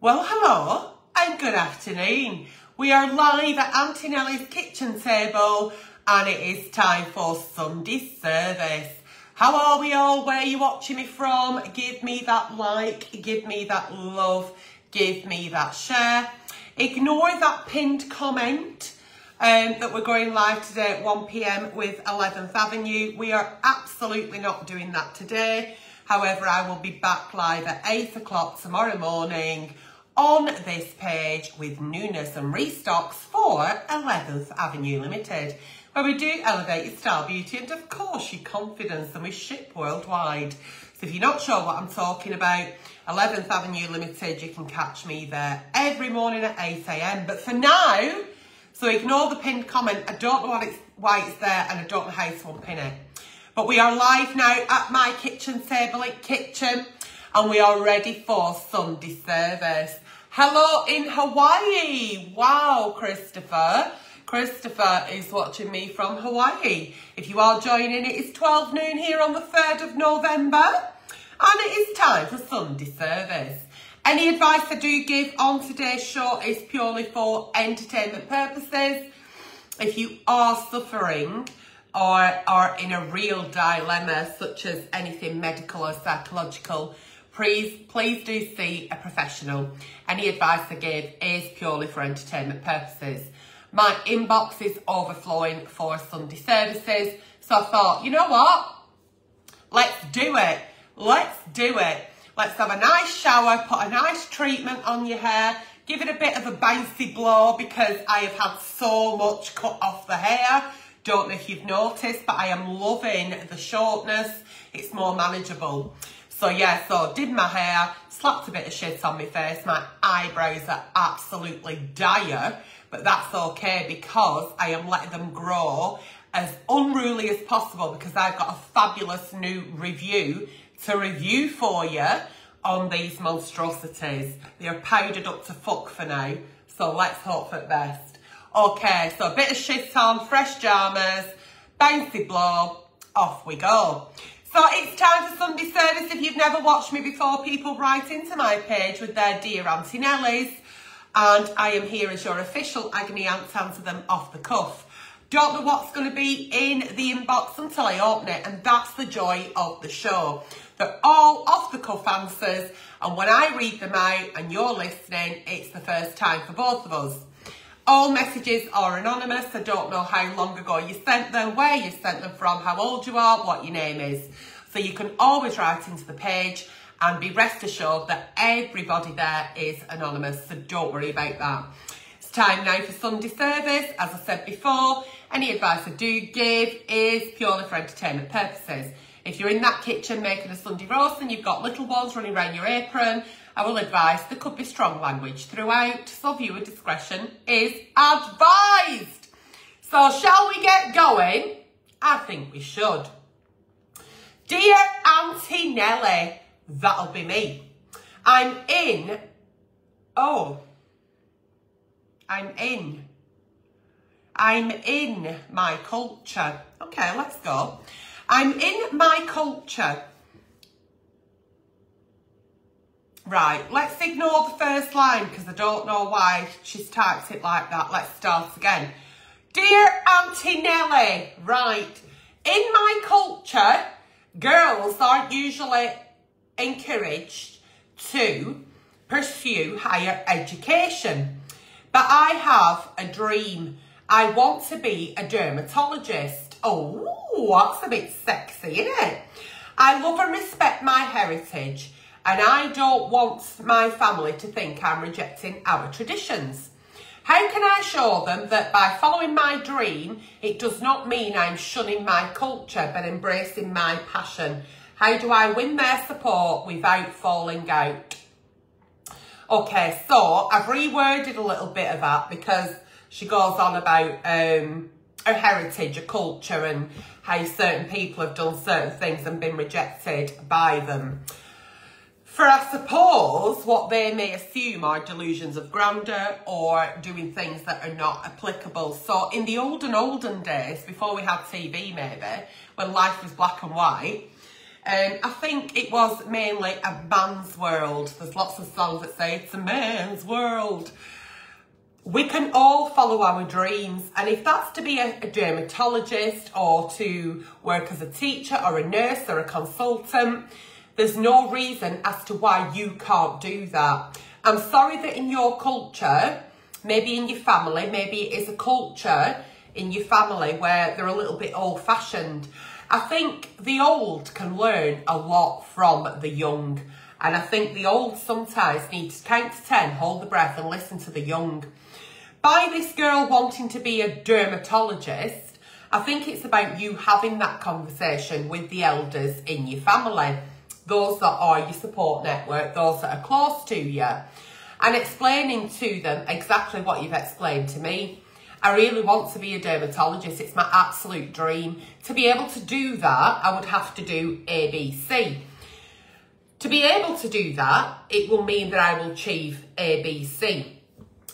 Well, hello and good afternoon. We are live at Aunty Nelly's kitchen table and it is time for Sunday service. How are we all? Where are you watching me from? Give me that like, give me that love, give me that share. Ignore that pinned comment that we're going live today at 1 PM with 11th Avenue. We are absolutely not doing that today. However, I will be back live at 8 o'clock tomorrow morning on this page with newness and restocks for 11th Avenue Limited, where we do elevate your style, beauty and of course your confidence, and we ship worldwide. So if you're not sure what I'm talking about, 11th Avenue Limited, you can catch me there every morning at 8 AM. But for now, so ignore the pinned comment. I don't know why it's there and I don't know how to unpin it. But we are live now at my kitchen table at Kitchen and we are ready for Sunday service. Hello in Hawaii. Wow, Christopher. Christopher is watching me from Hawaii. If you are joining, it is 12 noon here on the 3rd of November and it is time for Sunday service. Any advice I do give on today's show is purely for entertainment purposes. If you are suffering or are in a real dilemma, such as anything medical or psychological, please do see a professional. Any advice I give is purely for entertainment purposes. My inbox is overflowing for Sunday services, so I thought, you know what? Let's do it. Let's do it. Let's have a nice shower, put a nice treatment on your hair, give it a bit of a bouncy blow because I have had so much cut off the hair. Don't know if you've noticed, but I am loving the shortness. It's more manageable. So yeah, so did my hair, slapped a bit of shit on my face. My eyebrows are absolutely dire, but that's okay because I am letting them grow as unruly as possible because I've got a fabulous new review to review for you on these monstrosities. They are powdered up to fuck for now, so let's hope for the best. Okay, so a bit of shit on, fresh jammers, bouncy blow, off we go. So it's time for Sunday service. If you've never watched me before, people write into my page with their dear Aunty Nellies, and I am here as your official agony aunt to answer them off the cuff. Don't know what's going to be in the inbox until I open it, and that's the joy of the show. They're all off the cuff answers, and when I read them out and you're listening, it's the first time for both of us. All messages are anonymous. I don't know how long ago you sent them, where you sent them from, how old you are, what your name is. So you can always write into the page and be rest assured that everybody there is anonymous, so don't worry about that. It's time now for Sunday service. As I said before, any advice I do give is purely for entertainment purposes. If you're in that kitchen making a Sunday roast and you've got little ones running around your apron, I will advise there could be strong language throughout, so viewer discretion is advised. So shall we get going? I think we should. Dear Aunty Nelly, that'll be me. I'm in my culture. Okay, let's go. I'm in my culture. Right, let's ignore the first line because I don't know why she's typed it like that. Let's start again. Dear Aunty Nelly, right, in my culture, girls aren't usually encouraged to pursue higher education. But I have a dream. I want to be a dermatologist. Oh, that's a bit sexy, isn't it? I love and respect my heritage, and I don't want my family to think I'm rejecting our traditions. How can I show them that by following my dream, it does not mean I'm shunning my culture, but embracing my passion? How do I win their support without falling out? Okay, so I've reworded a little bit of that because she goes on about her heritage, her culture, and how certain people have done certain things and been rejected by them. For, I suppose, what they may assume are delusions of grandeur or doing things that are not applicable. So in the olden days, before we had TV maybe, when life was black and white, I think it was mainly a man's world. There's lots of songs that say it's a man's world. We can all follow our dreams, and if that's to be a dermatologist or to work as a teacher or a nurse or a consultant, there's no reason as to why you can't do that. I'm sorry that in your culture, maybe in your family, maybe it is a culture in your family where they're a little bit old-fashioned. I think the old can learn a lot from the young, and I think the old sometimes need to count to 10, hold the breath and listen to the young. By this girl wanting to be a dermatologist, I think it's about you having that conversation with the elders in your family, those that are your support network, those that are close to you, and explaining to them exactly what you've explained to me. I really want to be a dermatologist. It's my absolute dream. To be able to do that, I would have to do ABC. To be able to do that, it will mean that I will achieve ABC.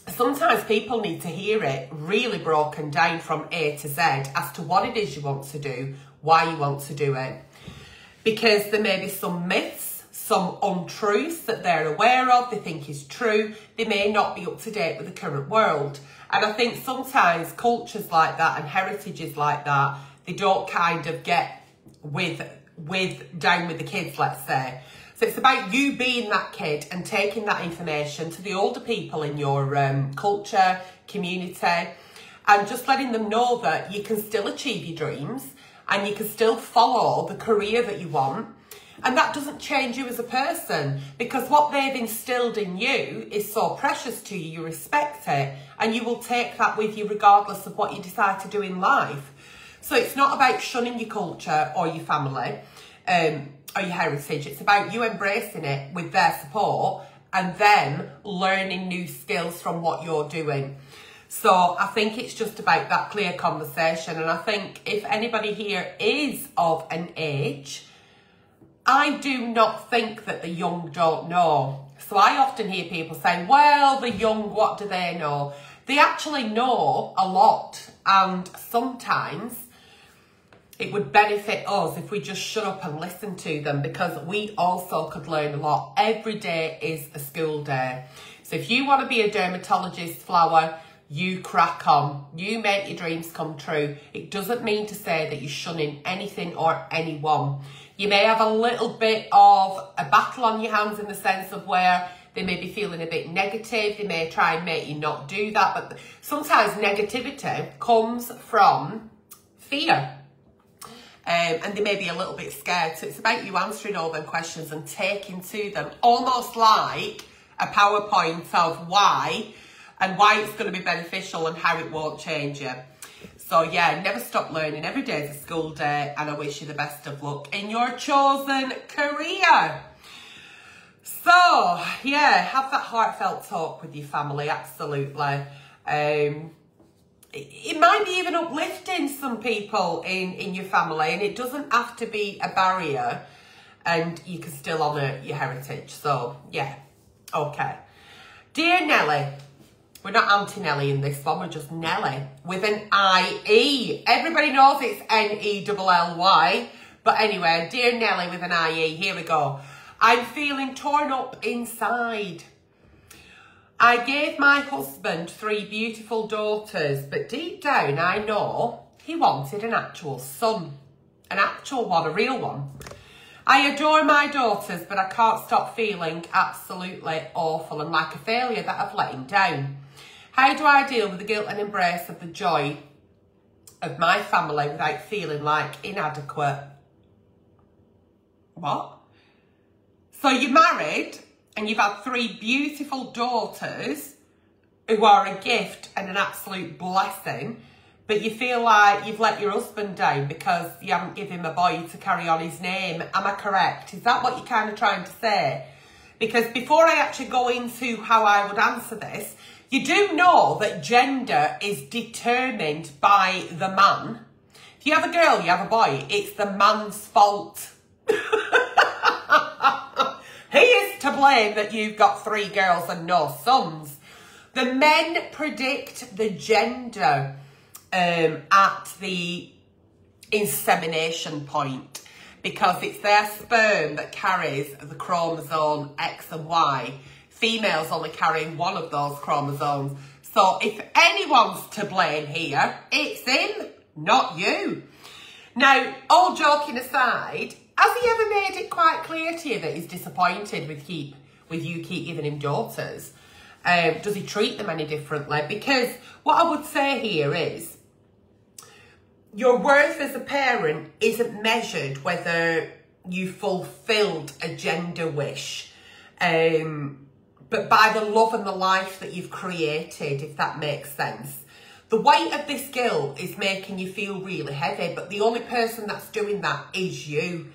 Sometimes people need to hear it really broken down from A to Z as to what it is you want to do, why you want to do it. Because there may be some myths, some untruths that they're aware of, they think is true. They may not be up to date with the current world. And I think sometimes cultures like that and heritages like that, they don't kind of get down with the kids, let's say. So it's about you being that kid and taking that information to the older people in your culture, community, and just letting them know that you can still achieve your dreams and you can still follow the career that you want. And that doesn't change you as a person, because what they've instilled in you is so precious to you, you respect it, and you will take that with you regardless of what you decide to do in life. So it's not about shunning your culture or your family, or your heritage. It's about you embracing it with their support and them learning new skills from what you're doing. So I think it's just about that clear conversation. And I think if anybody here is of an age, I do not think that the young don't know. So I often hear people saying, well, the young, what do they know? They actually know a lot, and sometimes it would benefit us if we just shut up and listen to them, because we also could learn a lot. Every day is a school day. So if you want to be a dermatologist, Flower, you crack on. You make your dreams come true. It doesn't mean to say that you're shunning anything or anyone. You may have a little bit of a battle on your hands in the sense of where they may be feeling a bit negative. They may try and make you not do that. But sometimes negativity comes from fear. And they may be a little bit scared. So it's about you answering all them questions and taking to them, almost like a PowerPoint of why, and why it's going to be beneficial and how it won't change you. So yeah, never stop learning. Every day is a school day, and I wish you the best of luck in your chosen career. So yeah, have that heartfelt talk with your family, absolutely. It might be even uplifting some people in your family, and it doesn't have to be a barrier, and you can still honour your heritage. So yeah, okay. Dear Nelly, we're not Aunty Nelly in this one, we're just Nelly with an I-E. Everybody knows it's N-E-L-L-Y, but anyway, dear Nelly with an I-E, here we go. I'm feeling torn up inside. I gave my husband 3 beautiful daughters, but deep down I know he wanted an actual son. An actual one, a real one. I adore my daughters, but I can't stop feeling absolutely awful and like a failure that I've let him down. How do I deal with the guilt and embrace of the joy of my family without feeling like inadequate? What? So you're married and you've had 3 beautiful daughters who are a gift and an absolute blessing, but you feel like you've let your husband down because you haven't given him a boy to carry on his name. Am I correct? Is that what you're kind of trying to say? Because before I actually go into how I would answer this, you do know that gender is determined by the man. If you have a girl, you have a boy, it's the man's fault. He is to blame that you've got 3 girls and no sons. The men predict the gender at the insemination point. because it's their sperm that carries the chromosome X and Y. Females only carrying one of those chromosomes. So if anyone's to blame here, it's him, not you. Now, all joking aside, has he ever made it quite clear to you that he's disappointed with you keep giving him daughters? Does he treat them any differently? Because what I would say here is, your worth as a parent isn't measured whether you fulfilled a gender wish, but by the love and the life that you've created, if that makes sense. The weight of this guilt is making you feel really heavy, but the only person that's doing that is you.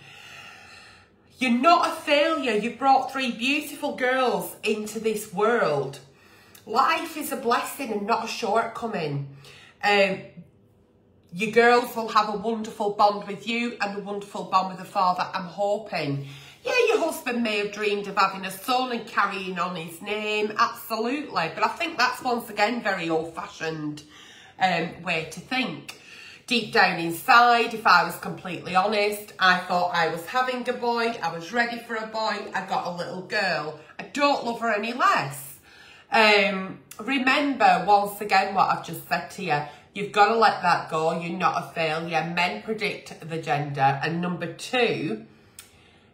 You're not a failure. You brought 3 beautiful girls into this world. Life is a blessing and not a shortcoming. Your girls will have a wonderful bond with you and a wonderful bond with the father, I'm hoping. Yeah, your husband may have dreamed of having a son and carrying on his name, absolutely. But I think that's once again very old-fashioned way to think. Deep down inside, if I was completely honest, I thought I was having a boy, I was ready for a boy, I got a little girl. I don't love her any less. Remember, once again, what I've just said to you. You've got to let that go. You're not a failure. Men predict the gender. And number 2,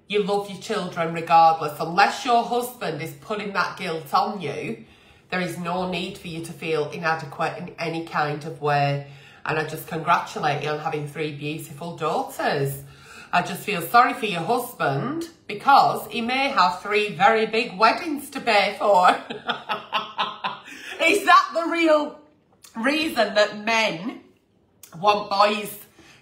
you love your children regardless. Unless your husband is putting that guilt on you, there is no need for you to feel inadequate in any kind of way. And I just congratulate you on having 3 beautiful daughters. I just feel sorry for your husband because he may have 3 very big weddings to pay for. Is that the real reason that men want boys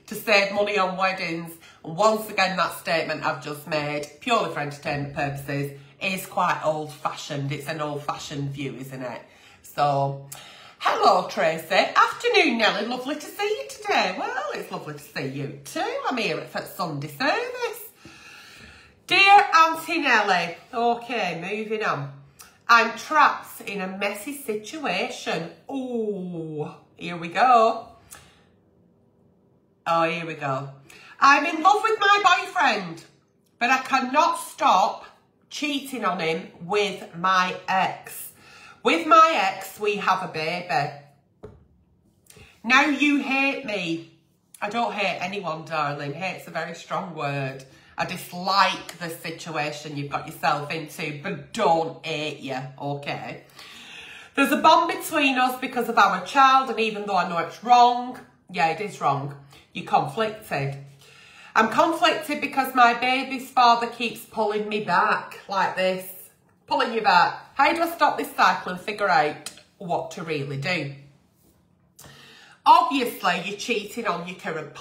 to save money on weddings? And once again, that statement I've just made, purely for entertainment purposes, is quite old-fashioned. It's an old-fashioned view, isn't it? So, hello, Tracy. Afternoon, Nelly. Lovely to see you today. Well, it's lovely to see you too. I'm here for Sunday service. Dear Aunty Nelly. Okay, moving on. I'm trapped in a messy situation. Oh, here we go. Oh, here we go. I'm in love with my boyfriend, but I cannot stop cheating on him with my ex. With my ex, we have a baby. Now you hate me. I don't hate anyone, darling. Hate's a very strong word. I dislike the situation you've got yourself into, but don't hate you, okay? There's a bond between us because of our child, and even though I know it's wrong, yeah, it is wrong, you're conflicted. I'm conflicted because my baby's father keeps pulling me back like this. Pulling you back. How do I stop this cycle and figure out what to really do? Obviously, you're cheating on your current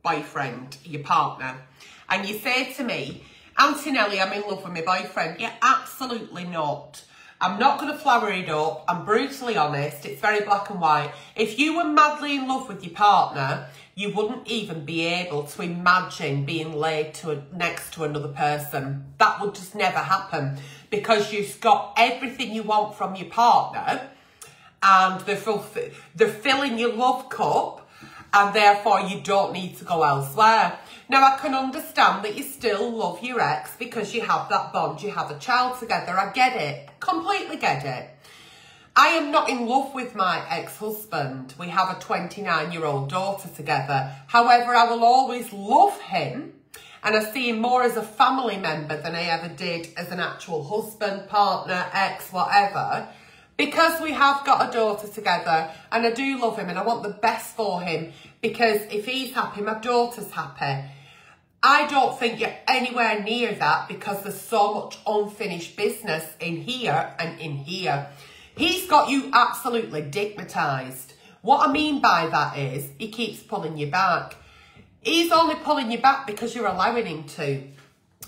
boyfriend, your partner. And you say to me, Aunty Nelly, I'm in love with my boyfriend. Yeah, absolutely not. I'm not going to flower it up. I'm brutally honest. It's very black and white. If you were madly in love with your partner, you wouldn't even be able to imagine being laid next to another person. That would just never happen because you've got everything you want from your partner and they're filling your love cup and therefore you don't need to go elsewhere. Now, I can understand that you still love your ex because you have that bond, you have a child together. I get it, completely get it. I am not in love with my ex-husband. We have a 29-year-old daughter together. However, I will always love him and I see him more as a family member than I ever did as an actual husband, partner, ex, whatever. Because we have got a daughter together and I do love him and I want the best for him because if he's happy, my daughter's happy. I don't think you're anywhere near that because there's so much unfinished business in here and in here. He's got you absolutely digmatised. What I mean by that is he keeps pulling you back. He's only pulling you back because you're allowing him to.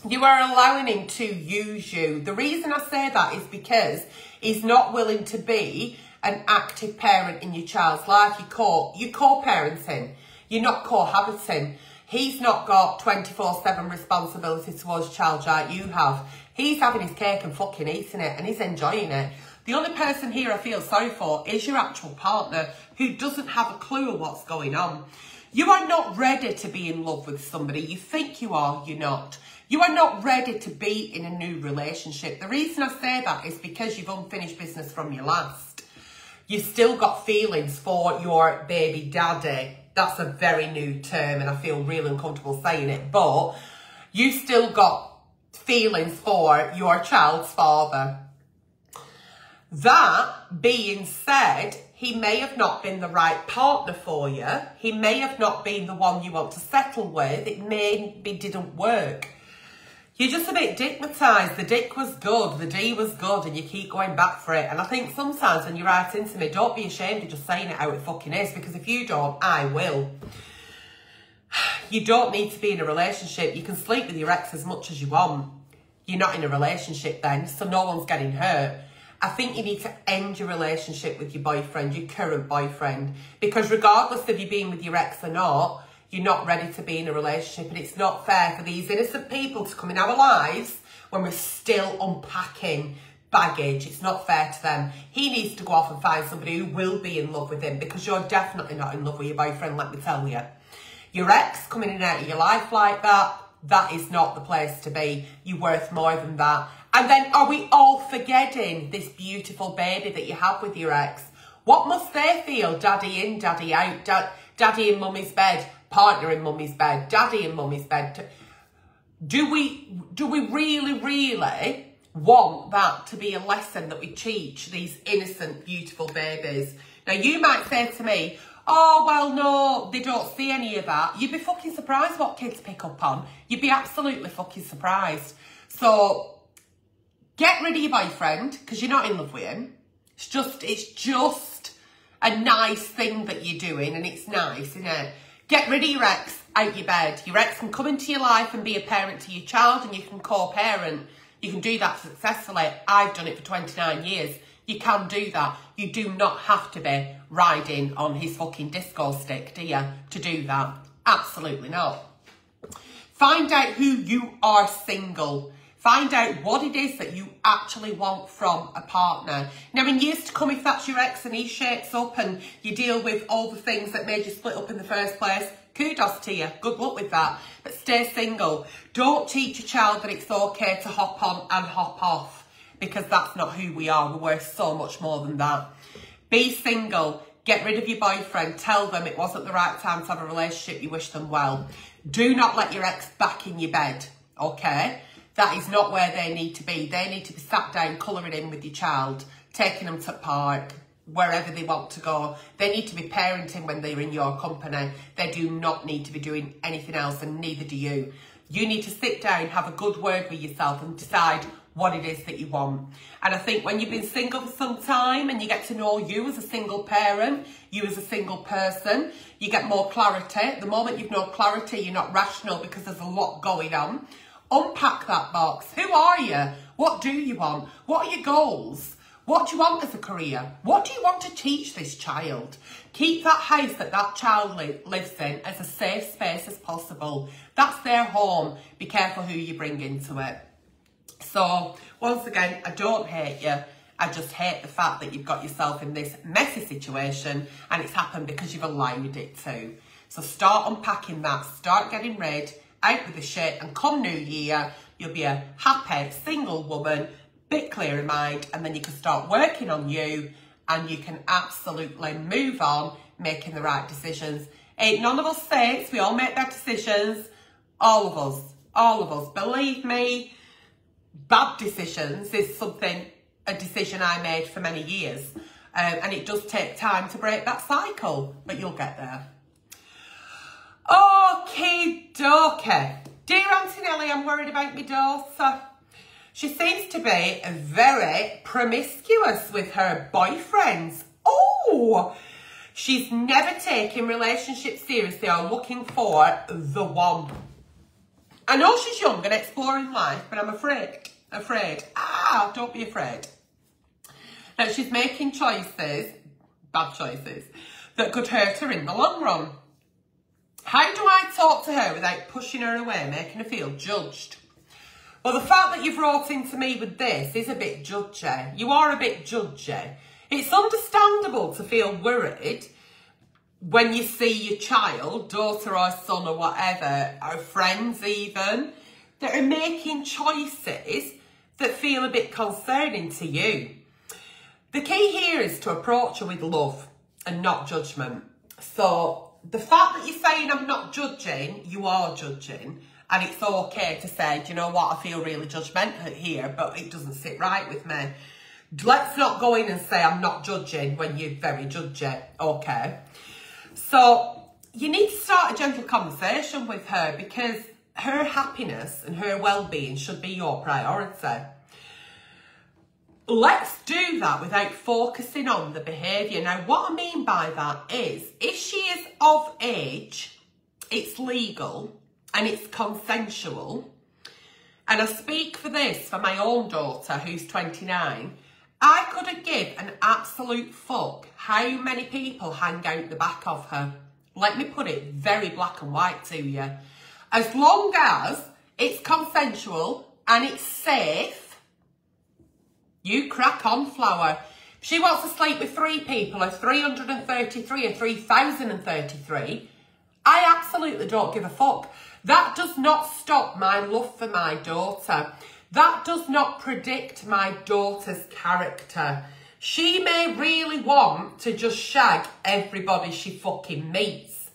You are allowing him to use you. The reason I say that is because he's not willing to be an active parent in your child's life. You're co-parenting. You're not cohabiting. He's not got 24/7 responsibility towards child like you have. He's having his cake and fucking eating it and he's enjoying it. The only person here I feel sorry for is your actual partner who doesn't have a clue of what's going on. You are not ready to be in love with somebody. You think you are, you're not. You are not ready to be in a new relationship. The reason I say that is because you've unfinished business from your last. You've still got feelings for your baby daddy. That's a very new term and I feel really uncomfortable saying it, but you still got feelings for your child's father. That being said, he may have not been the right partner for you. He may have not been the one you want to settle with. It maybe didn't work. You're just a bit dickmatised. The dick was good, the D was good, and you keep going back for it. And I think sometimes when you write into me, don't be ashamed of just saying it how it fucking is, because if you don't, I will. You don't need to be in a relationship. You can sleep with your ex as much as you want. You're not in a relationship then, so no one's getting hurt. I think you need to end your relationship with your boyfriend, your current boyfriend, because regardless of you being with your ex or not, you're not ready to be in a relationship, and it's not fair for these innocent people to come in our lives when we're still unpacking baggage. It's not fair to them. He needs to go off and find somebody who will be in love with him, because you're definitely not in love with your boyfriend, let me tell you. Your ex coming in and out of your life like that, that is not the place to be. You're worth more than that. And then are we all forgetting this beautiful baby that you have with your ex? What must they feel? Daddy in, daddy out, daddy in mummy's bed, partner in mummy's bed, daddy in mummy's bed. Do we really want that to be a lesson that we teach these innocent, beautiful babies? Now, you might say to me, oh, well, no, they don't see any of that. You'd be fucking surprised what kids pick up on. You'd be absolutely fucking surprised. So get rid of your boyfriend, because you're not in love with him. It's just a nice thing that you're doing, and it's nice, isn't it? Get rid of your ex out your bed. Your ex can come into your life and be a parent to your child, and you can co-parent. You can do that successfully. I've done it for 29 years. You can do that. You do not have to be riding on his fucking disco stick, do you, to do that? Absolutely not. Find out who you are single. Find out what it is that you actually want from a partner. Now, in years to come, if that's your ex and he shakes up and you deal with all the things that made you split up in the first place, kudos to you. Good luck with that. But stay single. Don't teach a child that it's okay to hop on and hop off, because that's not who we are. We're worth so much more than that. Be single. Get rid of your boyfriend. Tell them it wasn't the right time to have a relationship. You wish them well. Do not let your ex back in your bed, okay? That is not where they need to be. They need to be sat down, colouring in with your child, taking them to the park, wherever they want to go. They need to be parenting when they're in your company. They do not need to be doing anything else, and neither do you. You need to sit down, have a good word with yourself and decide what it is that you want. And I think when you've been single for some time and you get to know you as a single parent, you as a single person, you get more clarity. The moment you've no clarity, you're not rational because there's a lot going on. Unpack that box. Who are you? What do you want? What are your goals? What do you want as a career? What do you want to teach this child? Keep that house that that child lives in as a safe space as possible. That's their home. Be careful who you bring into it. So, once again, I don't hate you. I just hate the fact that you've got yourself in this messy situation and it's happened because you've allowed it to. So start unpacking that. Start getting rid, out with the shit, and come New Year, you'll be a happy single woman, bit clear in mind, and then you can start working on you and you can absolutely move on, making the right decisions. Ain't none of us saints. We all make bad decisions. All of us. All of us. Believe me, bad decisions is a decision I made for many years. And it does take time to break that cycle, but you'll get there. Okie dokie. Dear Aunty Nelly, I'm worried about my daughter. She seems to be very promiscuous with her boyfriends. Oh, she's never taken relationships seriously or looking for the one. I know she's young and exploring life, but I'm afraid. Don't be afraid. Now, she's making choices, bad choices, that could hurt her in the long run. How do I talk to her without pushing her away, making her feel judged? Well, the fact that you've wrote into me with this is a bit judgy. You are a bit judgy. It's understandable to feel worried, when you see your child, daughter or son or whatever, or friends even, that are making choices that feel a bit concerning to you. The key here is to approach her with love and not judgment. So the fact that you're saying I'm not judging, you are judging. And it's okay to say, do you know what, I feel really judgmental here, but it doesn't sit right with me. Let's not go in and say I'm not judging when you're very judgy, okay? So you need to start a gentle conversation with her, because her happiness and her well-being should be your priority. Let's do that without focusing on the behaviour. Now, what I mean by that is, if she is of age, it's legal and it's consensual, and I speak for this for my own daughter who's 29, I couldn't give an absolute fuck how many people hang out the back of her. Let me put it very black and white to you. As long as it's consensual and it's safe, you crack on, flower. If she wants to sleep with 3 people, or 333 or 3,033, I absolutely don't give a fuck. That does not stop my love for my daughter. That does not predict my daughter's character. She may really want to just shag everybody she fucking meets,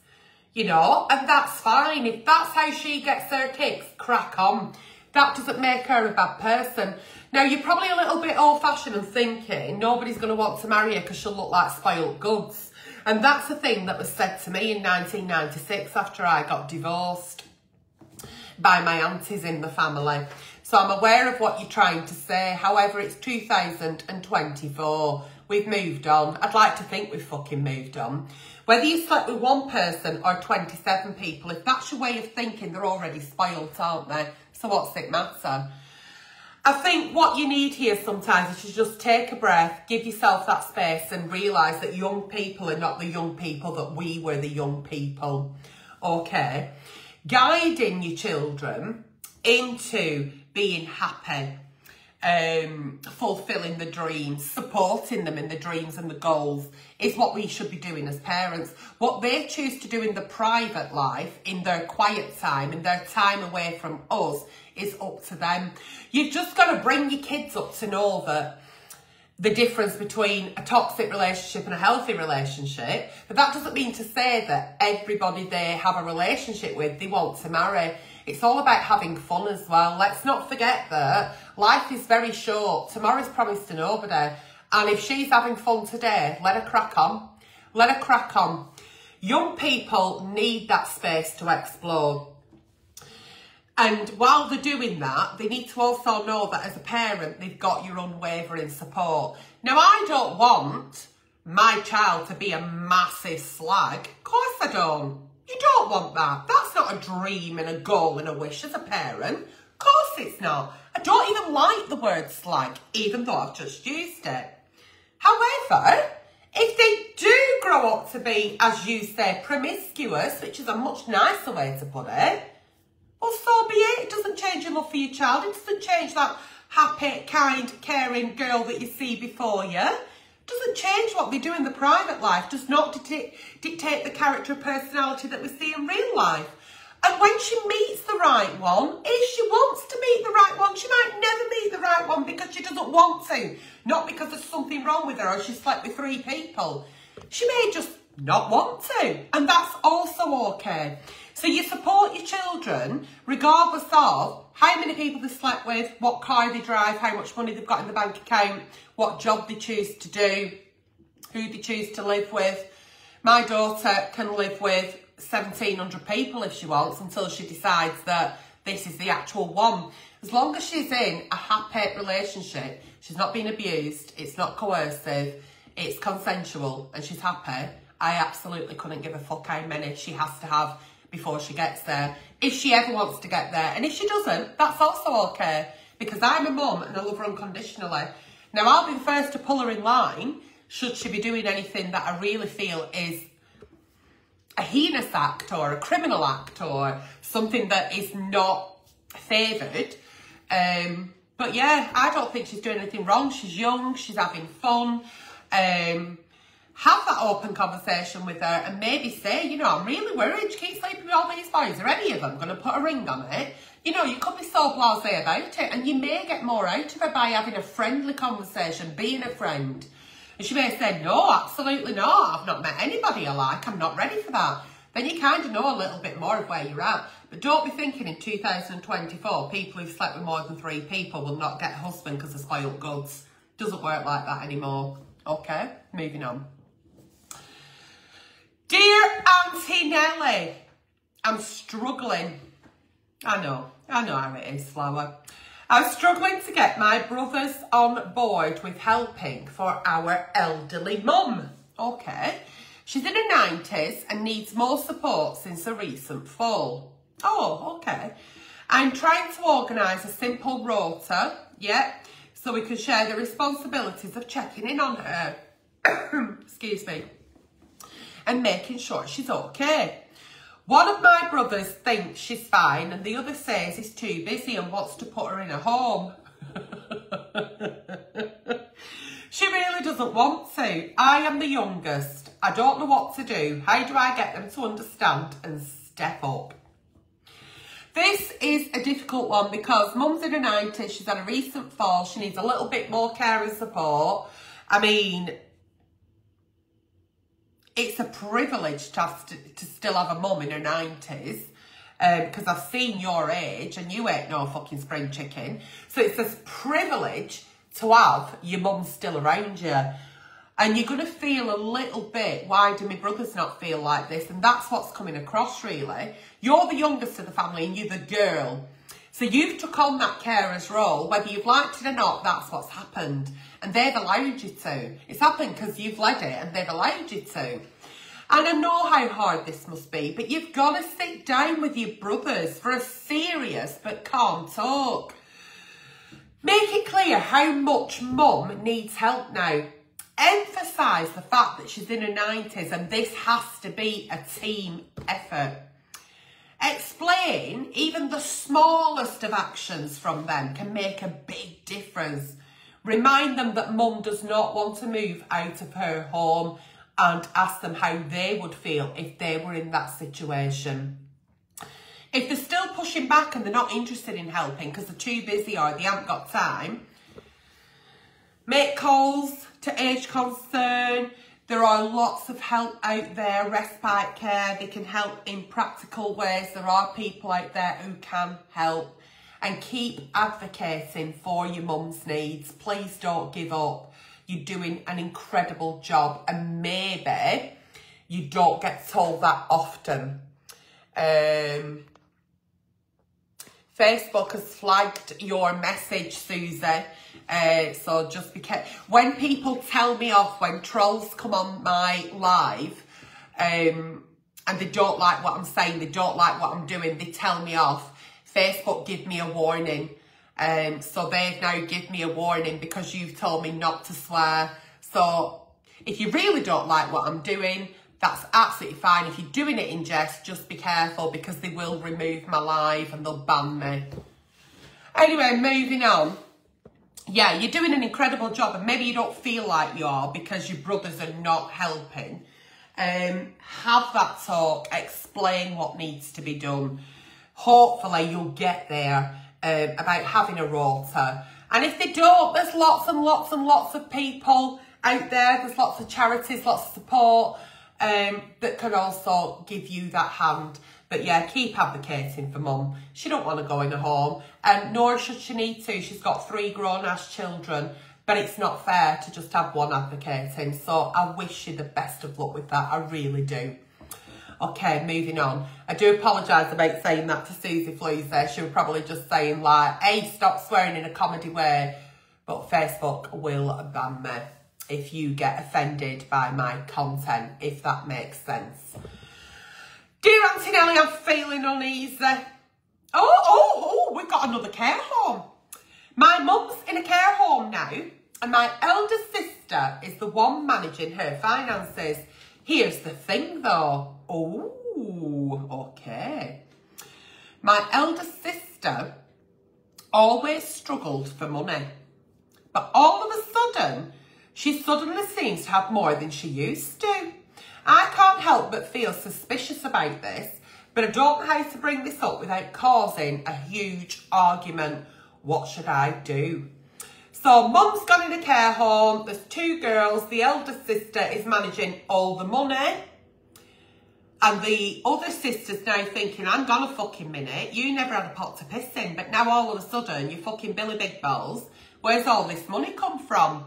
you know, and that's fine. If that's how she gets her kicks, crack on. That doesn't make her a bad person. Now, you're probably a little bit old-fashioned and thinking nobody's going to want to marry her because she'll look like spoiled goods. And that's the thing that was said to me in 1996 after I got divorced by my aunties in the family. So I'm aware of what you're trying to say. However, it's 2024. We've moved on. I'd like to think we've fucking moved on. Whether you slept with 1 person or 27 people, if that's your way of thinking, they're already spoilt, aren't they? So what's it matter? I think what you need here sometimes is to just take a breath, give yourself that space and realise that young people are not the young people that we were the young people. Okay? Guiding your children into being happy, fulfilling the dreams, supporting them in the dreams and the goals is what we should be doing as parents. What they choose to do in the private life, in their quiet time, in their time away from us, is up to them. You've just got to bring your kids up to know that the difference between a toxic relationship and a healthy relationship. But that doesn't mean to say that everybody they have a relationship with, they want to marry. It's all about having fun as well. Let's not forget that life is very short. Tomorrow's promised to nobody. And if she's having fun today, let her crack on. Let her crack on. Young people need that space to explore. And while they're doing that, they need to also know that as a parent, they've got your unwavering support. Now, I don't want my child to be a massive slag. Of course I don't. You don't want that. That's not a dream and a goal and a wish as a parent. Of course it's not. I don't even like the word slag, even though I've just used it. However, if they do grow up to be, as you say, promiscuous, which is a much nicer way to put it, well, so be it. It doesn't change your love for your child. It doesn't change that happy, kind, caring girl that you see before you. It doesn't change what we do in the private life. Does not dictate the character or personality that we see in real life. And when she meets the right one, if she wants to meet the right one, she might never meet the right one because she doesn't want to. Not because there's something wrong with her or she slept with 3 people. She may just not want to. And that's also okay. So you support your children regardless of how many people they slept with, what car they drive, how much money they've got in the bank account, what job they choose to do, who they choose to live with. My daughter can live with 1,700 people if she wants until she decides that this is the actual one. As long as she's in a happy relationship, she's not being abused, it's not coercive, it's consensual and she's happy, I absolutely couldn't give a fuck how many she has to have before she gets there, if she ever wants to get there. And if she doesn't, that's also okay, because I'm a mum and I love her unconditionally. Now, I'll be the first to pull her in line should she be doing anything that I really feel is a heinous act or a criminal act or something that is not favoured. But yeah, I don't think she's doing anything wrong. She's young, she's having fun. have that open conversation with her and maybe say, you know, I'm really worried. She keeps sleeping with all these boys. Are any of them going to put a ring on it? You know, you could be so blasé about it, and you may get more out of her by having a friendly conversation, being a friend. And she may say, no, absolutely not. I've not met anybody I like. I'm not ready for that. Then you kind of know a little bit more of where you're at. But don't be thinking in 2024, people who've slept with more than 3 people will not get a husband because they're spoiled goods. Doesn't work like that anymore. Okay, moving on. Dear Aunty Nelly, I'm struggling. I know how it is, Flower. I'm struggling to get my brothers on board with helping for our elderly mum. Okay. She's in her 90s and needs more support since a recent fall. Oh, okay. I'm trying to organise a simple rota, so we can share the responsibilities of checking in on her. Excuse me. And making sure she's okay. One of my brothers thinks she's fine and the other says he's too busy and wants to put her in a home. She really doesn't want to. I am the youngest. I don't know what to do. How do I get them to understand and step up? This is a difficult one because mum's in her 90s. She's had a recent fall. She needs a little bit more care and support. I mean, it's a privilege to still have a mum in her 90s because I've seen your age and you ain't no fucking spring chicken. So it's a privilege to have your mum still around you. And you're going to feel a little bit, why do my brothers not feel like this? And that's what's coming across, really. You're the youngest of the family and you're the girl. So you've took on that carer's role. Whether you've liked it or not, that's what's happened. And they've allowed you to. It's happened because you've led it and they've allowed you to. And I know how hard this must be, but you've got to sit down with your brothers for a serious but calm talk. Make it clear how much mum needs help now. Emphasise the fact that she's in her 90s and this has to be a team effort. Explain even the smallest of actions from them can make a big difference. Remind them that mum does not want to move out of her home and ask them how they would feel if they were in that situation. If they're still pushing back and they're not interested in helping because they're too busy or they haven't got time, make calls to Age Concern. There are lots of help out there, respite care. They can help in practical ways. There are people out there who can help. And keep advocating for your mum's needs. Please don't give up. You're doing an incredible job and maybe you don't get told that often. Facebook has flagged your message, Susie. So just be careful. When people tell me off, when trolls come on my live and they don't like what I'm saying, they don't like what I'm doing, they tell me off, Facebook give me a warning. So they've now given me a warning because you've told me not to swear. So if you really don't like what I'm doing, that's absolutely fine. If you're doing it in jest, just be careful because they will remove my live and they'll ban me. Anyway, moving on. Yeah, you're doing an incredible job and maybe you don't feel like you are because your brothers are not helping. Have that talk, explain what needs to be done. Hopefully you'll get there about having a rota. And if they don't, there's lots and lots and lots of people out there. There's lots of charities, lots of support that can also give you that hand. But yeah, keep advocating for mum. She don't want to go in a home, nor should she need to. She's got 3 grown-ass children, but it's not fair to just have one advocating. So I wish you the best of luck with that. I really do. Okay, moving on. I do apologise about saying that to Susie Flews there. She was probably just saying like, hey, stop swearing in a comedy way. But Facebook will ban me if you get offended by my content, if that makes sense. Dear Aunty Nelly, I'm feeling uneasy. Oh, we've got another care home. My mum's in a care home now, and my elder sister is the one managing her finances. Here's the thing though. Oh, okay. My elder sister always struggled for money, but all of a sudden, She suddenly seems to have more than she used to. I can't help but feel suspicious about this, but I don't know how to bring this up without causing a huge argument. What should I do? So mum's gone in a care home, there's 2 girls, the eldest sister is managing all the money, and the other sister's now thinking, hang on a fucking minute, you never had a pot to piss in, but now all of a sudden you're fucking Billy Big Balls. Where's all this money come from?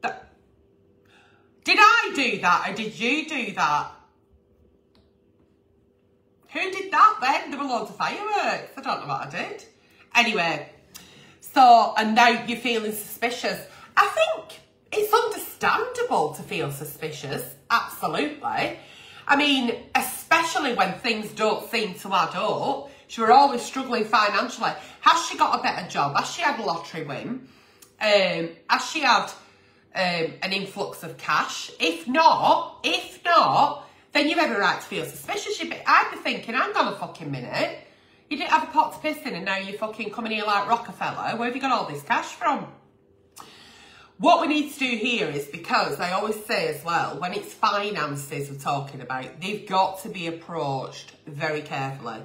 Did I do that or did you do that? Who did that then? There were loads of fireworks. I don't know what I did. Anyway, so, and now you're feeling suspicious. I think it's understandable to feel suspicious. Absolutely. I mean, especially when things don't seem to add up. She were always struggling financially. Has she got a better job? Has she had a lottery win? Has she had an influx of cash? If not, then you've every right to feel suspicious. I'd be thinking, hang on a fucking minute. You didn't have a pot to piss in and now you're fucking coming here like Rockefeller. Where have you got all this cash from? What we need to do here is, because I always say as well, when it's finances we're talking about, they've got to be approached very carefully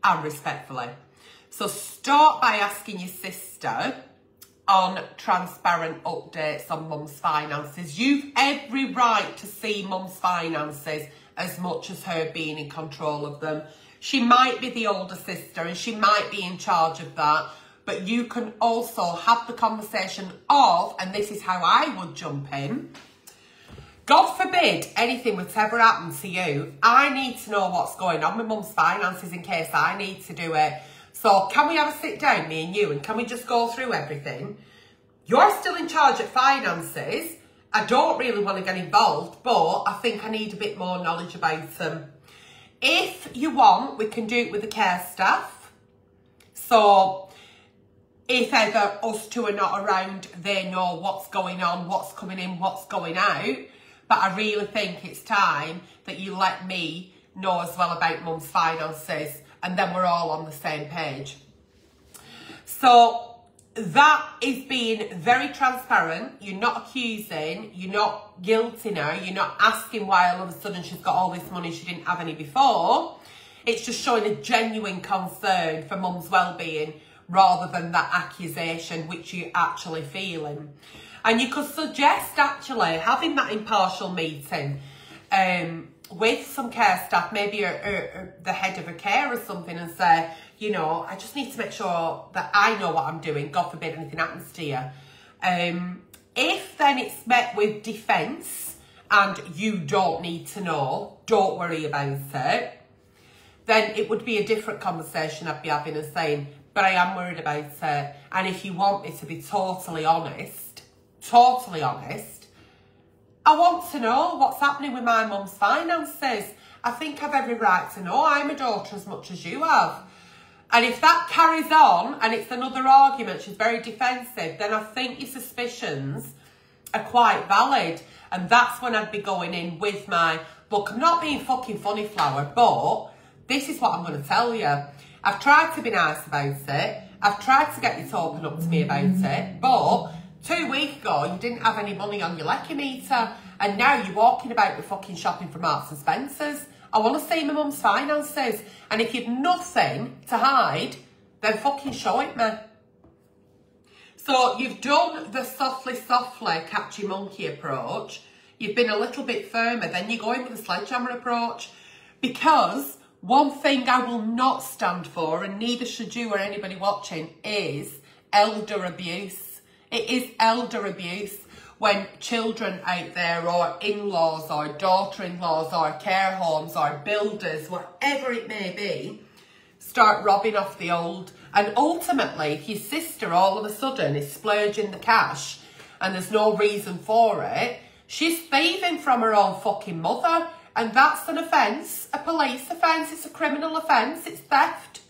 and respectfully. So start by asking your sister on transparent updates on mum's finances. You've every right to see mum's finances as much as her being in control of them. She might be the older sister and she might be in charge of that, but you can also have the conversation of, and this is how I would jump in, God forbid anything would ever happen to you, I need to know what's going on with mum's finances in case I need to do it. So can we have a sit down, me and you, and can we just go through everything? You're still in charge of finances. I don't really want to get involved, but I think I need a bit more knowledge about them. If you want, we can do it with the care staff. So if ever us 2 are not around, they know what's going on, what's coming in, what's going out. But I really think it's time that you let me know as well about mum's finances, and then we're all on the same page. So that is being very transparent. You're not accusing, you're not guilting her, you're not asking why all of a sudden she's got all this money she didn't have any before. It's just showing a genuine concern for mum's well-being rather than that accusation which you're actually feeling. And you could suggest actually having that impartial meeting with some care staff, maybe the head of a care or something, and say, you know, I just need to make sure that I know what I'm doing. God forbid anything happens to you. If then it's met with defence and you don't need to know, don't worry about it, then it would be a different conversation I'd be having and saying, but I am worried about it. And if you want me to be totally honest, I want to know what's happening with my mum's finances. I think I've every right to know. I'm a daughter as much as you have. And if that carries on and it's another argument, she's very defensive, then I think your suspicions are quite valid. And that's when I'd be going in with my, look, I'm not being fucking funny flower, but this is what I'm going to tell you. I've tried to be nice about it. I've tried to get you to open up to me about it, but 2 weeks ago, you didn't have any money on your lecky meter, and now you're walking about with fucking shopping from Marks and Spencer's. I want to see my mum's finances, and if you've nothing to hide, then fucking show it me. So you've done the softly catchy monkey approach. You've been a little bit firmer, then you're going with the sledgehammer approach, because one thing I will not stand for, and neither should you or anybody watching, is elder abuse. It is elder abuse when children out there, or in-laws, or daughter-in-laws, or care homes, or builders, whatever it may be, start robbing off the old. And ultimately, if your sister all of a sudden is splurging the cash and there's no reason for it, she's thieving from her own fucking mother. And that's an offence, a police offence, it's a criminal offence, it's theft.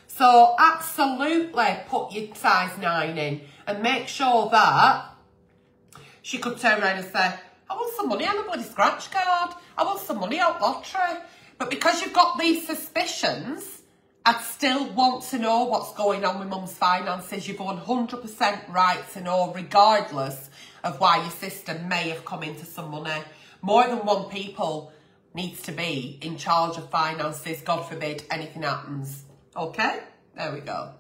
So absolutely put your size 9 in and make sure that she could turn around and say, I want some money on a bloody scratch card. I want some money out lottery. But because you've got these suspicions, I'd still want to know what's going on with mum's finances. You've 100% right to know regardless of why your sister may have come into some money. More than one people needs to be in charge of finances, God forbid anything happens. Okay? There we go.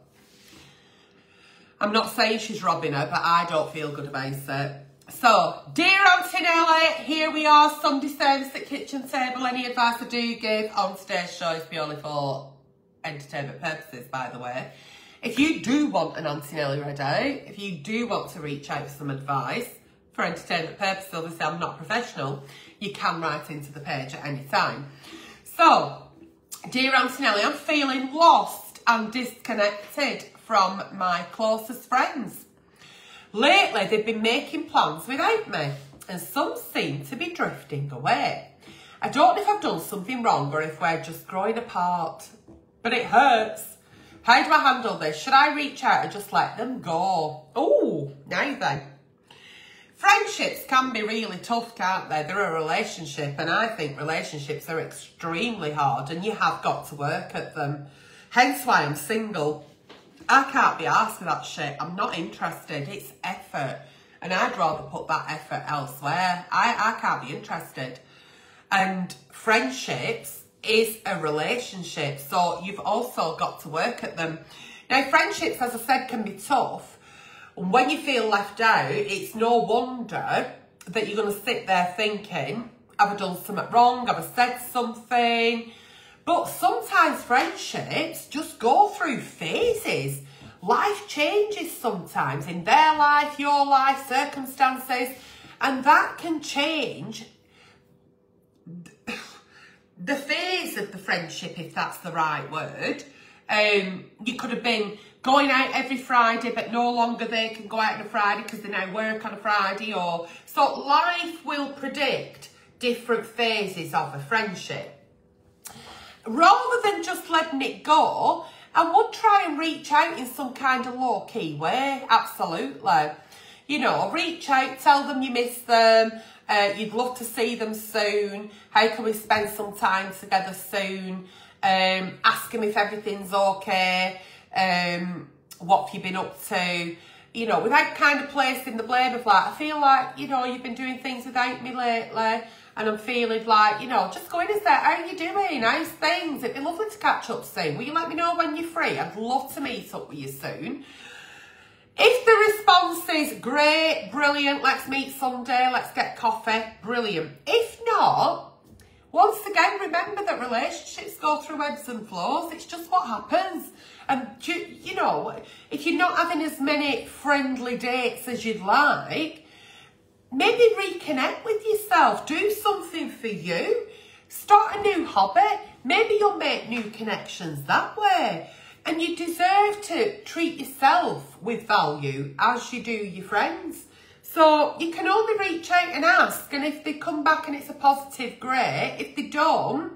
I'm not saying she's robbing her, but I don't feel good about it. So, dear Aunty Nelly, here we are, Sunday service at kitchen table. Any advice I do give on today's show is purely for entertainment purposes, by the way. If you do want an Aunty Nelly ready, if you do want to reach out for some advice for entertainment purposes, obviously I'm not professional, you can write into the page at any time. So, dear Aunty Nelly, I'm feeling lost and disconnected from my closest friends. Lately, they've been making plans without me, and some seem to be drifting away. I don't know if I've done something wrong or if we're just growing apart, but it hurts. How do I handle this? Should I reach out or just let them go? Oh, now then. Friendships can be really tough, can't they? They're a relationship, and I think relationships are extremely hard, and you have got to work at them. Hence why I'm single. I can't be arsed with that shit. I'm not interested. It's effort. And I'd rather put that effort elsewhere. I can't be interested. And friendships is a relationship. So you've also got to work at them. Now, friendships, as I said, can be tough. And when you feel left out, it's no wonder that you're going to sit there thinking, have I done something wrong? Have I said something? But sometimes friendships just go through phases. Life changes sometimes in their life, your life, circumstances, and that can change the phase of the friendship, if that's the right word. You could have been going out every Friday, but no longer they can go out on a Friday because they now work on a Friday. So life will predict different phases of a friendship. Rather than just letting it go, I would try and reach out in some kind of low-key way, absolutely. You know, reach out, tell them you miss them, you'd love to see them soon, how can we spend some time together soon, ask them if everything's okay, what have you been up to, you know, without kind of placing the blame of like, I feel like, you know, you've been doing things without me lately, and I'm feeling like, you know, just go in and say, how are you doing? How's things? It'd be lovely to catch up soon. Will you let me know when you're free? I'd love to meet up with you soon. If the response is, great, brilliant, let's meet Sunday, let's get coffee, brilliant. If not, once again, remember that relationships go through ebbs and flows. It's just what happens. And, you know, if you're not having as many friendly dates as you'd like, maybe reconnect with yourself. Do something for you. Start a new hobby. Maybe you'll make new connections that way. And you deserve to treat yourself with value as you do your friends. So you can only reach out and ask. And if they come back and it's a positive, great. If they don't,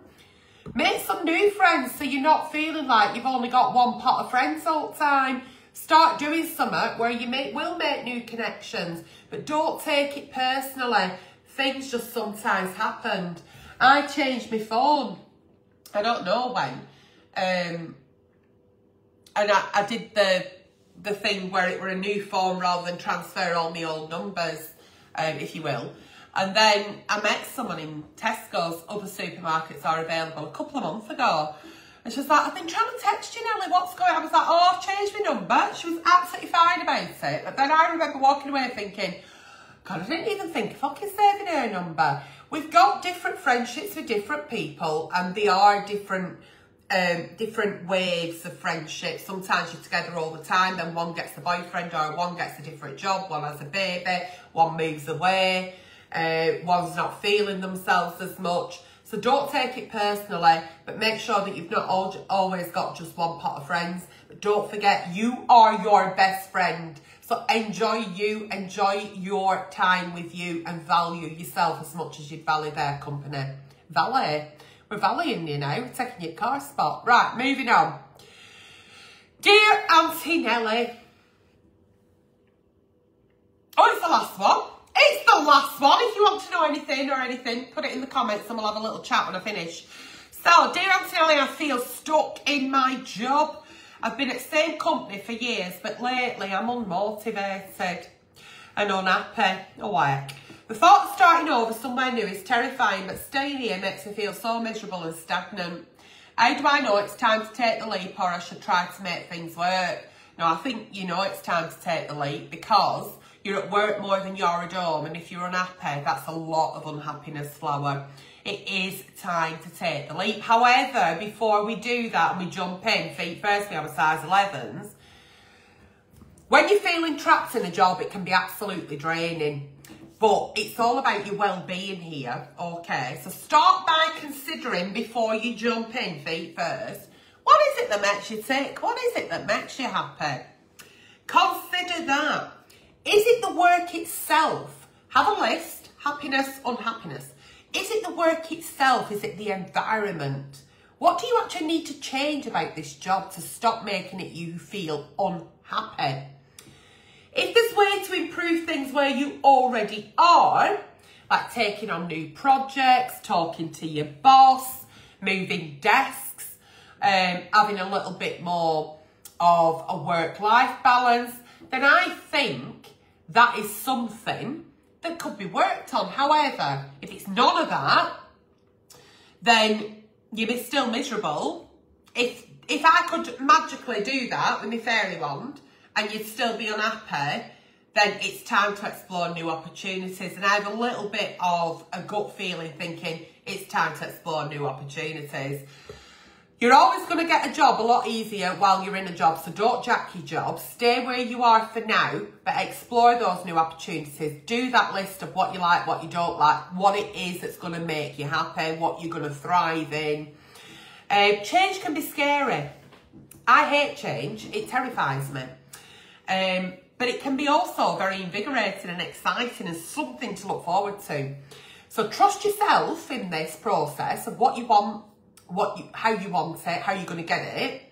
make some new friends so you're not feeling like you've only got one pot of friends all the time. Start doing something where you will make new connections, but don't take it personally. Things just sometimes happen. I changed my phone. I don't know when. And I did the thing where it were a new phone rather than transfer all my old numbers, if you will. And then I met someone in Tesco's, other supermarkets are available, a couple of months ago. And she was like, I've been trying to text you, Nelly, what's going on? I was like, oh, I've changed my number. She was absolutely fine about it. But then I remember walking away thinking, God, I didn't even think of fucking saving her number. We've got different friendships with different people, and they are different waves of friendship. Sometimes you're together all the time, then one gets a boyfriend or one gets a different job, one has a baby, one moves away, one's not feeling themselves as much. So don't take it personally, but make sure that you've not always got just one pot of friends. But don't forget, you are your best friend. So enjoy you, enjoy your time with you, and value yourself as much as you'd value their company. Valet. We're valuing you now, taking your car spot. Right, moving on. Dear Aunty Nelly. Oh, it's the last one. It's the last one. If you want to know anything, put it in the comments and we'll have a little chat when I finish. So, dear Aunty Nelly, I feel stuck in my job. I've been at the same company for years, but lately I'm unmotivated. and unhappy. Oh heck. The thought of starting over somewhere new is terrifying, but staying here makes me feel so miserable and stagnant. How do I know it's time to take the leap, or I should try to make things work? Now, I think you know it's time to take the leap because you're at work more than you're at home, and if you're unhappy, that's a lot of unhappiness, Flower. It is time to take the leap. However, before we do that and we jump in, feet first, we have a size 11s. When you're feeling trapped in a job, it can be absolutely draining. But it's all about your well-being here, okay? So start by considering, before you jump in, feet first, what is it that makes you tick? What is it that makes you happy? Consider that. Is it the work itself? Have a list, happiness, unhappiness. Is it the work itself? Is it the environment? What do you actually need to change about this job to stop making it you feel unhappy? If there's ways to improve things where you already are, like taking on new projects, talking to your boss, moving desks, having a little bit more of a work-life balance, then I think that is something that could be worked on. However, if it's none of that, then you're still miserable. If I could magically do that with my fairy wand and you'd still be unhappy, then it's time to explore new opportunities. And I have a little bit of a gut feeling thinking it's time to explore new opportunities. You're always going to get a job a lot easier while you're in a job, so don't jack your job. Stay where you are for now, but explore those new opportunities. Do that list of what you like, what you don't like, what it is that's going to make you happy, what you're going to thrive in. Change can be scary. I hate change. It terrifies me. But it can be also very invigorating and exciting and something to look forward to. So trust yourself in this process of what you want, how you want it, how you're going to get it.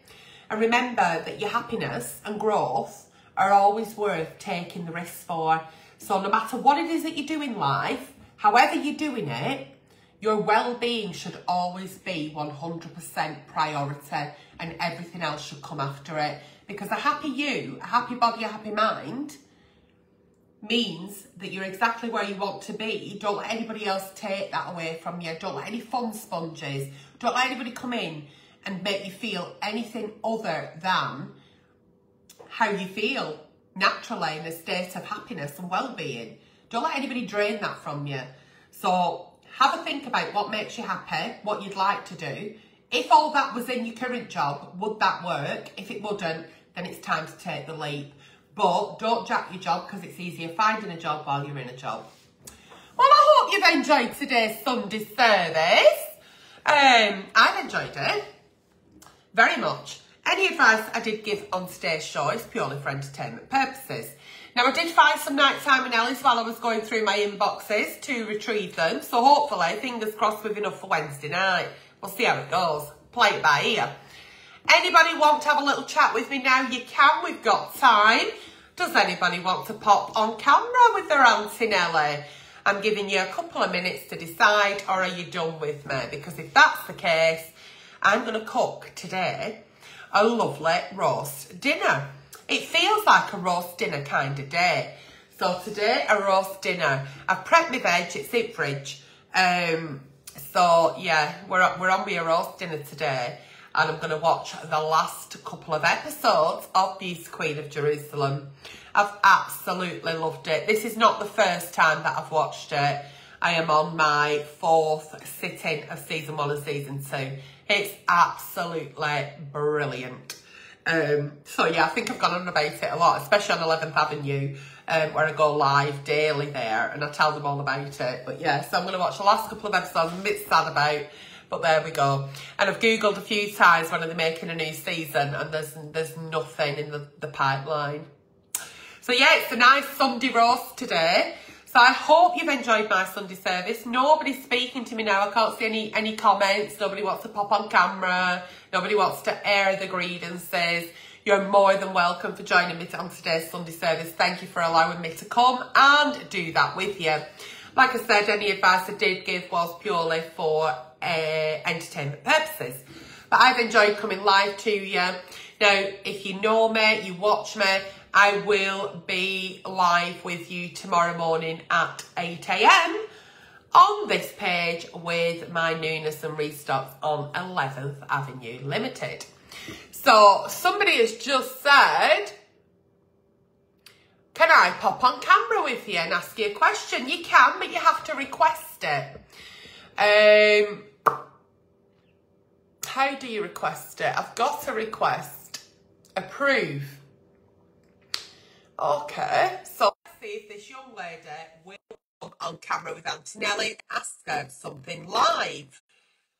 And remember that your happiness and growth are always worth taking the risk for. So no matter what it is that you do in life, however you're doing it, your well-being should always be 100% priority, and everything else should come after it. Because a happy you, a happy body, a happy mind means that you're exactly where you want to be. Don't let anybody else take that away from you. Don't let any fun sponges, don't let anybody come in and make you feel anything other than how you feel naturally in a state of happiness and well-being. Don't let anybody drain that from you. So have a think about what makes you happy, what you'd like to do. If all that was in your current job, would that work? If it wouldn't, then it's time to take the leap. But don't jack your job, because it's easier finding a job while you're in a job. Well, I hope you've enjoyed today's Sunday service. I've enjoyed it very much. Any advice I did give on today's show is purely for entertainment purposes. Now, I did find some nighttime Nellies while I was going through my inboxes to retrieve them. So hopefully, fingers crossed, with enough for Wednesday night. We'll see how it goes. Play it by ear. Anybody want to have a little chat with me now? You can. We've got time. Does anybody want to pop on camera with their Aunty Nelly? I'm giving you a couple of minutes to decide, or are you done with me? Because if that's the case, I'm going to cook today a lovely roast dinner. It feels like a roast dinner kind of day. So today, a roast dinner. I've prepped my veg. It's in fridge. So yeah, we're on with a roast dinner today. And I'm going to watch the last couple of episodes of Beauty Queen of Jerusalem. I've absolutely loved it. This is not the first time that I've watched it. I am on my 4th sitting of season 1 and season 2. It's absolutely brilliant. So yeah, I think I've gone on about it a lot, especially on 11th Avenue, where I go live daily there and I tell them all about it. But yeah, so I'm going to watch the last couple of episodes. I'm a bit sad about, but there we go. And I've Googled a few times when they're making a new season, and there's nothing in the pipeline. So yeah, it's a nice Sunday roast today. So I hope you've enjoyed my Sunday service. Nobody's speaking to me now. I can't see any comments. Nobody wants to pop on camera. Nobody wants to air the grievances. You're more than welcome for joining me on today's Sunday service. Thank you for allowing me to come and do that with you. Like I said, any advice I did give was purely for entertainment purposes. But I've enjoyed coming live to you. Now, if you know me, you watch me, I will be live with you tomorrow morning at 8 AM on this page with my newness and restocks on 11th Avenue Limited. So somebody has just said, can I pop on camera with you and ask you a question? You can, but you have to request it. How do you request it? I've got to request approve. Okay, so let's see if this young lady will come on camera with Aunty Nelly and ask her something live.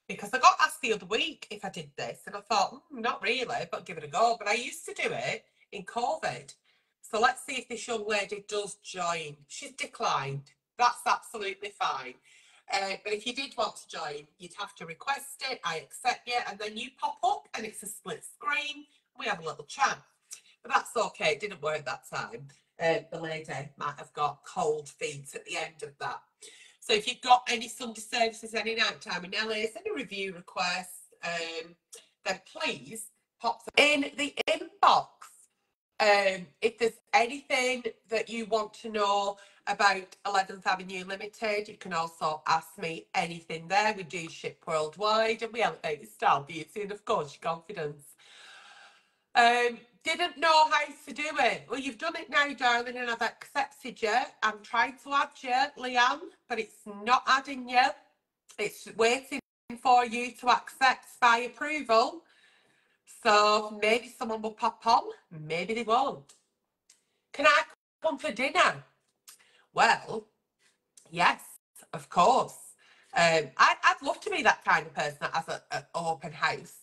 Because I got asked the other week if I did this, and I thought, not really, but give it a go. But I used to do it in COVID. So let's see if this young lady does join. She's declined. That's absolutely fine. But if you did want to join, you'd have to request it. I accept you, and then you pop up, and it's a split screen. We have a little chat. But that's okay. It didn't work that time. The lady might have got cold feet at the end of that. So if you've got any Sunday services, any night time in LA, any review requests, then please pop them in the inbox. If there's anything that you want to know about 11th Avenue Limited, you can also ask me anything there. We do ship worldwide and we elevate your style, beauty, and of course your confidence. Didn't know how to do it. Well, you've done it now, darling, and I've accepted you. I'm trying to add you, Leanne, but it's not adding you. It's waiting for you to accept by approval. So maybe someone will pop on, maybe they won't. Can I come for dinner? Well, yes, of course. I'd love to be that kind of person that has an open house.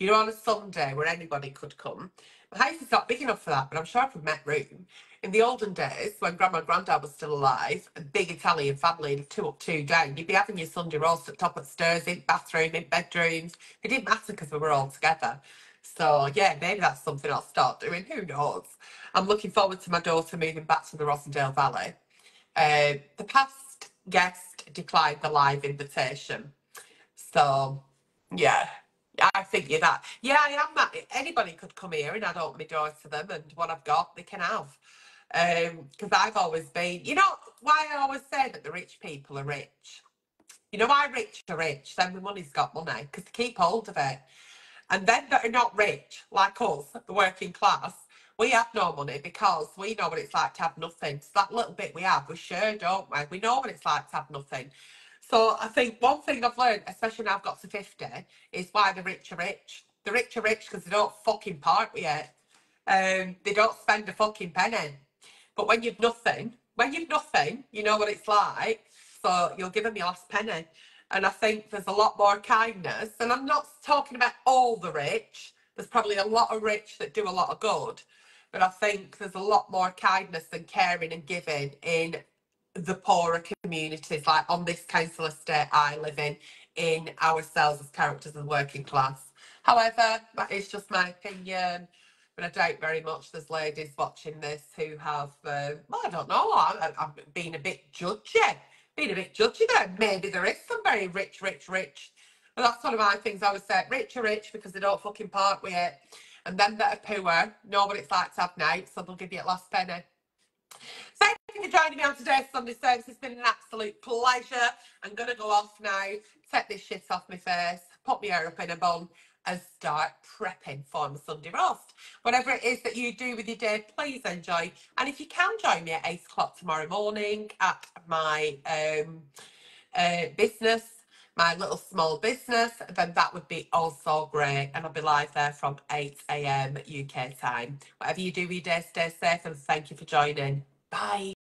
You know, on a Sunday where anybody could come. My house is not big enough for that, but I'm sure I could make room. In the olden days, when Grandma and Grandad was still alive, a big Italian family, 2 up, 2 down, you'd be having your Sunday roast at top of stairs, in bathroom, in bedrooms. It didn't matter because we were all together. So, yeah, maybe that's something I'll start doing. Who knows? I'm looking forward to my daughter moving back to the Rossendale Valley. The past guest declined the live invitation. So, yeah. I think you're that. Yeah, I am that. Anybody could come here and I'd open my doors to them, and what I've got, they can have. Because I've always been, you know, why I always say that the rich people are rich. You know why rich are rich? Then the money's got money, because they keep hold of it. And then that are not rich, like us, the working class, we have no money because we know what it's like to have nothing. So that little bit we have, we share, don't we? We know what it's like to have nothing. So I think one thing I've learned, especially now I've got to 50, is why the rich are rich. The rich are rich because they don't fucking part with it. They don't spend a fucking penny. But when you've nothing, you know what it's like. So you'll give them your last penny. And I think there's a lot more kindness. And I'm not talking about all the rich. There's probably a lot of rich that do a lot of good. But I think there's a lot more kindness and caring and giving in the poorer communities, like on this council estate I live in ourselves as characters of the working class. However, that is just my opinion, but I doubt very much there's ladies watching this who have, well, I don't know, I'm being a bit judgy. There. Maybe there is some very rich. But that's one of my things I would say. Rich are rich because they don't fucking part with it. And them that are poor know what it's like to have nights, so they'll give you a last penny. Thank you for joining me on today's Sunday service. It's been an absolute pleasure. I'm going to go off now, take this shit off my face, put my hair up in a bun and start prepping for my Sunday roast. Whatever it is that you do with your day, please enjoy. And if you can join me at 8 o'clock tomorrow morning at my business, my little small business, then that would be also great. And I'll be live there from 8 AM UK time. Whatever you do with your day, stay safe and thank you for joining. Bye.